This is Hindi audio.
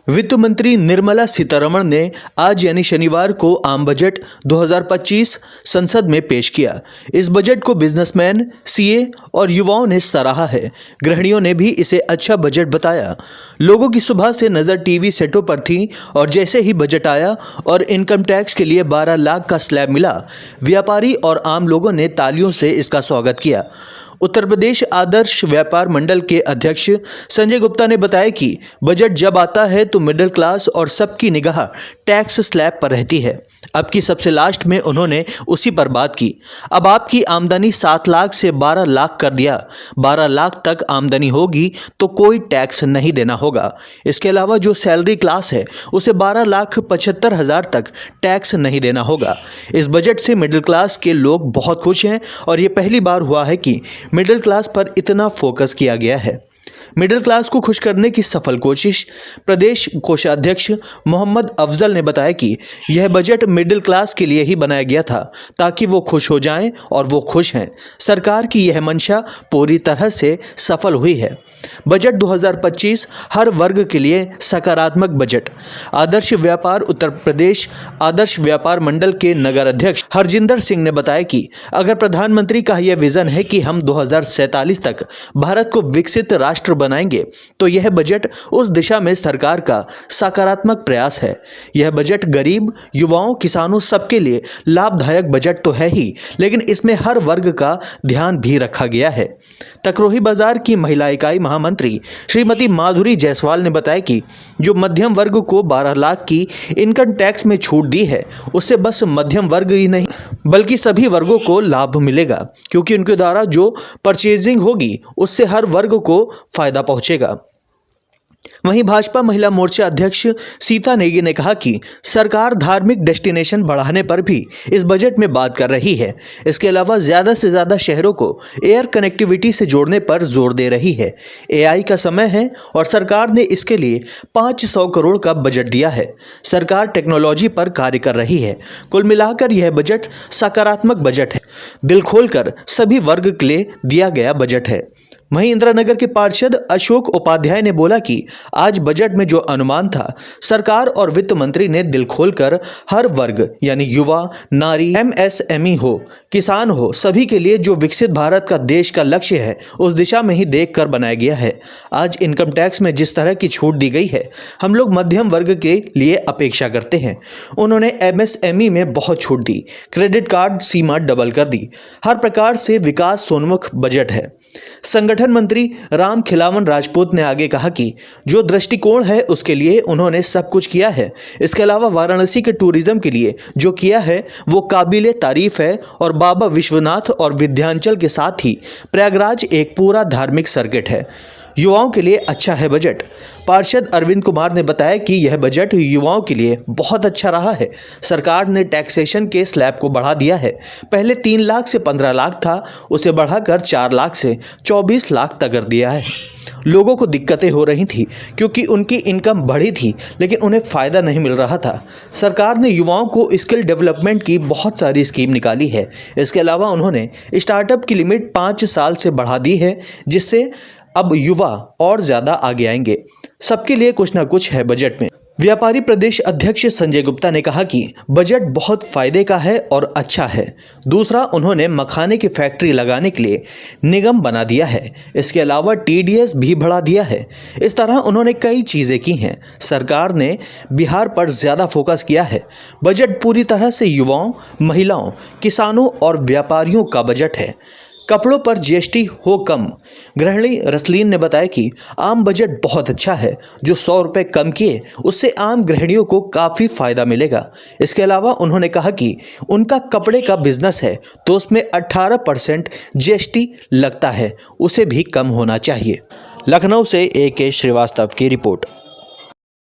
वित्त मंत्री निर्मला सीतारमण ने आज यानी शनिवार को आम बजट 2025 संसद में पेश किया। इस बजट को बिजनेसमैन, सीए और युवाओं ने सराहा है। गृहिणियों ने भी इसे अच्छा बजट बताया। लोगों की सुबह से नज़र टीवी सेटों पर थी और जैसे ही बजट आया और इनकम टैक्स के लिए 12 लाख का स्लैब मिला, व्यापारी और आम लोगों ने तालियों से इसका स्वागत किया। उत्तर प्रदेश आदर्श व्यापार मंडल के अध्यक्ष संजय गुप्ता ने बताया कि बजट जब आता है तो मिडिल क्लास और सबकी निगाह टैक्स स्लैब पर रहती है। अब की सबसे लास्ट में उन्होंने उसी पर बात की। अब आपकी आमदनी 7 लाख से 12 लाख कर दिया। 12 लाख तक आमदनी होगी तो कोई टैक्स नहीं देना होगा। इसके अलावा जो सैलरी क्लास है उसे 12,75,000 तक टैक्स नहीं देना होगा। इस बजट से मिडिल क्लास के लोग बहुत खुश हैं और ये पहली बार हुआ है कि मिडिल क्लास पर इतना फोकस किया गया है। मिडिल क्लास को खुश करने की सफल कोशिश। प्रदेश कोषाध्यक्ष मोहम्मद अफजल ने बताया कि यह बजट मिडिल क्लास के लिए ही बनाया गया था ताकि वो खुश हो जाएं और वो खुश हैं। सरकार की यह मंशा पूरी तरह से सफल हुई है। बजट 2025 हर वर्ग के लिए सकारात्मक बजट। आदर्श व्यापार उत्तर प्रदेश आदर्श व्यापार मंडल के नगर अध्यक्ष हरजिंदर सिंह ने बताया कि अगर प्रधानमंत्री का यह विजन है कि हम 2047 तक भारत को विकसित राष्ट्र बनाएंगे तो यह बजट उस दिशा में सरकार का सकारात्मक प्रयास है। यह बजट गरीब, युवाओं, किसानों सबके लिए लाभदायक बजट तो है ही, लेकिन इसमें हर वर्ग का ध्यान भी रखा गया है। तकरोही बाजार की महिला इकाई महामंत्री श्रीमती माधुरी जायसवाल ने बताया कि जो मध्यम वर्ग को 12 लाख की इनकम टैक्स में छूट दी है उससे बस मध्यम वर्ग ही नहीं बल्कि सभी वर्गों को लाभ मिलेगा, क्योंकि उनके द्वारा जो परचेजिंग होगी उससे हर वर्ग को फायदा पहुंचेगा। वहीं भाजपा महिला मोर्चा अध्यक्ष सीता नेगी ने कहा कि सरकार धार्मिक डेस्टिनेशन बढ़ाने पर भी इस बजट में बात कर रही है। इसके अलावा ज़्यादा से ज़्यादा शहरों को एयर कनेक्टिविटी से जोड़ने पर जोर दे रही है। एआई का समय है और सरकार ने इसके लिए 500 करोड़ का बजट दिया है। सरकार टेक्नोलॉजी पर कार्य कर रही है। कुल मिलाकर यह बजट सकारात्मक बजट है। दिल खोलकर सभी वर्ग के लिए दिया गया बजट है। वहीं इंदिरानगर के पार्षद अशोक उपाध्याय ने बोला कि आज बजट में जो अनुमान था, सरकार और वित्त मंत्री ने दिल खोलकर हर वर्ग यानी युवा, नारी, एमएसएमई हो, किसान हो, सभी के लिए जो विकसित भारत का देश का लक्ष्य है उस दिशा में ही देखकर बनाया गया है। आज इनकम टैक्स में जिस तरह की छूट दी गई है, हम लोग मध्यम वर्ग के लिए अपेक्षा करते हैं। उन्होंने एमएसएमई में बहुत छूट दी, क्रेडिट कार्ड सीमा डबल कर दी। हर प्रकार से विकासोन्मुख बजट है। संगठन मंत्री राम खिलावन राजपूत ने आगे कहा कि जो दृष्टिकोण है उसके लिए उन्होंने सब कुछ किया है। इसके अलावा वाराणसी के टूरिज्म के लिए जो किया है वो काबिले तारीफ है और बाबा विश्वनाथ और विंध्याचल के साथ ही प्रयागराज एक पूरा धार्मिक सर्किट है। युवाओं के लिए अच्छा है बजट। पार्षद अरविंद कुमार ने बताया कि यह बजट युवाओं के लिए बहुत अच्छा रहा है। सरकार ने टैक्सेशन के स्लैब को बढ़ा दिया है। पहले 3 लाख से 15 लाख था, उसे बढ़ाकर 4 लाख से 24 लाख तक कर दिया है। लोगों को दिक्कतें हो रही थी क्योंकि उनकी इनकम बढ़ी थी लेकिन उन्हें फ़ायदा नहीं मिल रहा था। सरकार ने युवाओं को स्किल डेवलपमेंट की बहुत सारी स्कीम निकाली है। इसके अलावा उन्होंने स्टार्टअप की लिमिट 5 साल से बढ़ा दी है, जिससे अब युवा और ज़्यादा आगे आएंगे। सबके लिए कुछ ना कुछ है बजट में। व्यापारी प्रदेश अध्यक्ष संजय गुप्ता ने कहा कि बजट बहुत फायदे का है और अच्छा है। दूसरा, उन्होंने मखाने की फैक्ट्री लगाने के लिए निगम बना दिया है। इसके अलावा टीडीएस भी बढ़ा दिया है। इस तरह उन्होंने कई चीज़ें की हैं। सरकार ने बिहार पर ज़्यादा फोकस किया है। बजट पूरी तरह से युवाओं, महिलाओं, किसानों और व्यापारियों का बजट है। कपड़ों पर जीएसटी हो कम। गृहिणी रसलीन ने बताया कि आम बजट बहुत अच्छा है। जो 100 रुपये कम किए उससे आम गृहिणियों को काफ़ी फ़ायदा मिलेगा। इसके अलावा उन्होंने कहा कि उनका कपड़े का बिजनेस है तो उसमें 18% जीएसटी लगता है, उसे भी कम होना चाहिए। लखनऊ से AK श्रीवास्तव की रिपोर्ट।